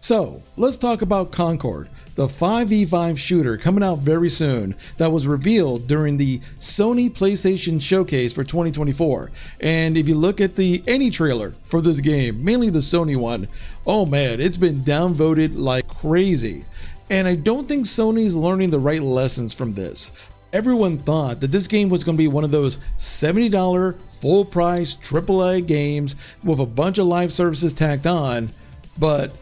So let's talk about Concord, the 5v5 shooter coming out very soon that was revealed during the Sony PlayStation Showcase for 2024. And if you look at any trailer for this game, mainly the Sony one, oh man, it's been downvoted like crazy. And I don't think Sony's learning the right lessons from this. Everyone thought that this game was going to be one of those $70 full price AAA games with a bunch of live services tacked on, but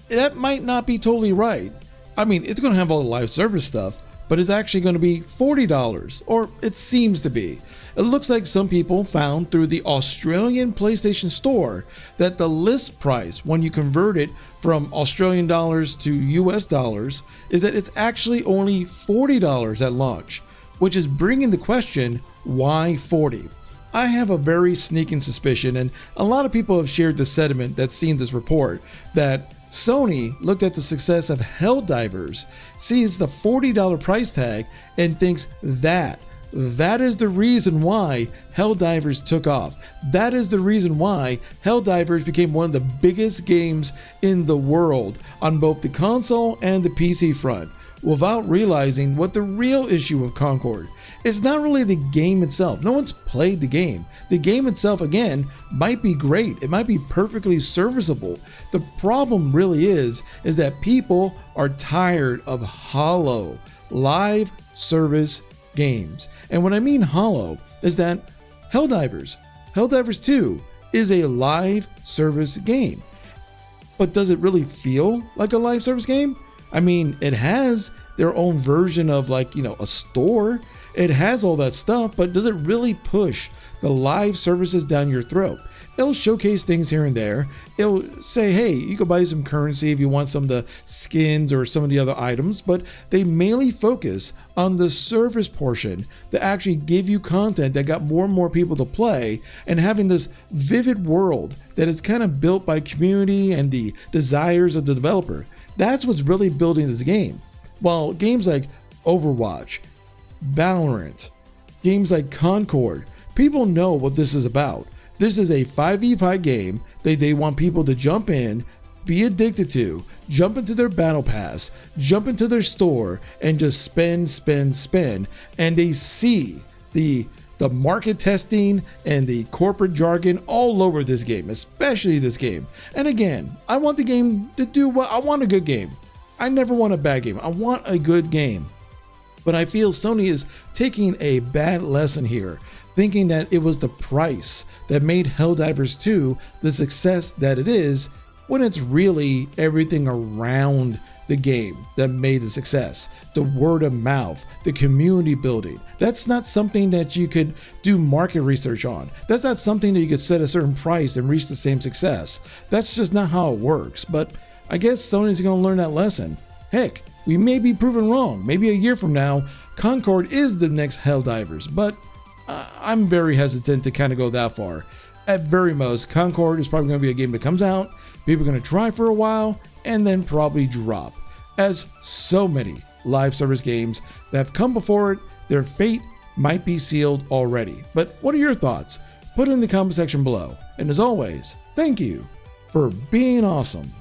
that might not be totally right. I mean, it's going to have all the live service stuff, but it's actually going to be $40, or it seems to be. It looks like some people found through the Australian PlayStation Store that the list price, when you convert it from Australian dollars to US dollars, is that it's actually only $40 at launch, which is bringing the question, why 40? I have a very sneaking suspicion, and a lot of people have shared the sentiment that's seen this report, that Sony looked at the success of Helldivers, sees the $40 price tag, and thinks that is the reason why Helldivers took off. That is the reason why Helldivers became one of the biggest games in the world on both the console and the PC front, without realizing what the real issue with Concord is. Not really the game itself. No one's played the game. The game itself, again, might be great. It might be perfectly serviceable. The problem really is that people are tired of hollow live service games. And what I mean hollow is that Helldivers 2 is a live service game. But does it really feel like a live service game? I mean, it has their own version of a store. It has all that stuff, but does it really push the live services down your throat? It'll showcase things here and there. It'll say, hey, you can buy some currency if you want some of the skins or some of the other items, but they mainly focus on the service portion that actually give you content that got more and more people to play, and having this vivid world that is kind of built by community and the desires of the developer. That's what's really building this game. While games like Overwatch, Valorant, games like Concord, people know what this is about. This is a 5v5 game that they want people to jump in, be addicted to, jump into their battle pass, jump into their store, and just spend, and they see the market testing and the corporate jargon all over this game, especially this game. And again, I want the game to do what I want. A good game. I never want a bad game. I want a good game. But I feel Sony is taking a bad lesson here, thinking that it was the price that made Helldivers 2 the success that it is, when it's really everything around the game that made the success. The word of mouth, the community building. That's not something that you could do market research on. That's not something that you could set a certain price and reach the same success. That's just not how it works. But I guess Sony's gonna learn that lesson. Heck, we may be proven wrong. Maybe a year from now, Concord is the next Helldivers, but I'm very hesitant to kind of go that far. At very most, Concord is probably going to be a game that comes out, people are going to try for a while, and then probably drop. As so many live service games that have come before it, their fate might be sealed already. But what are your thoughts? Put it in the comment section below. And as always, thank you for being awesome.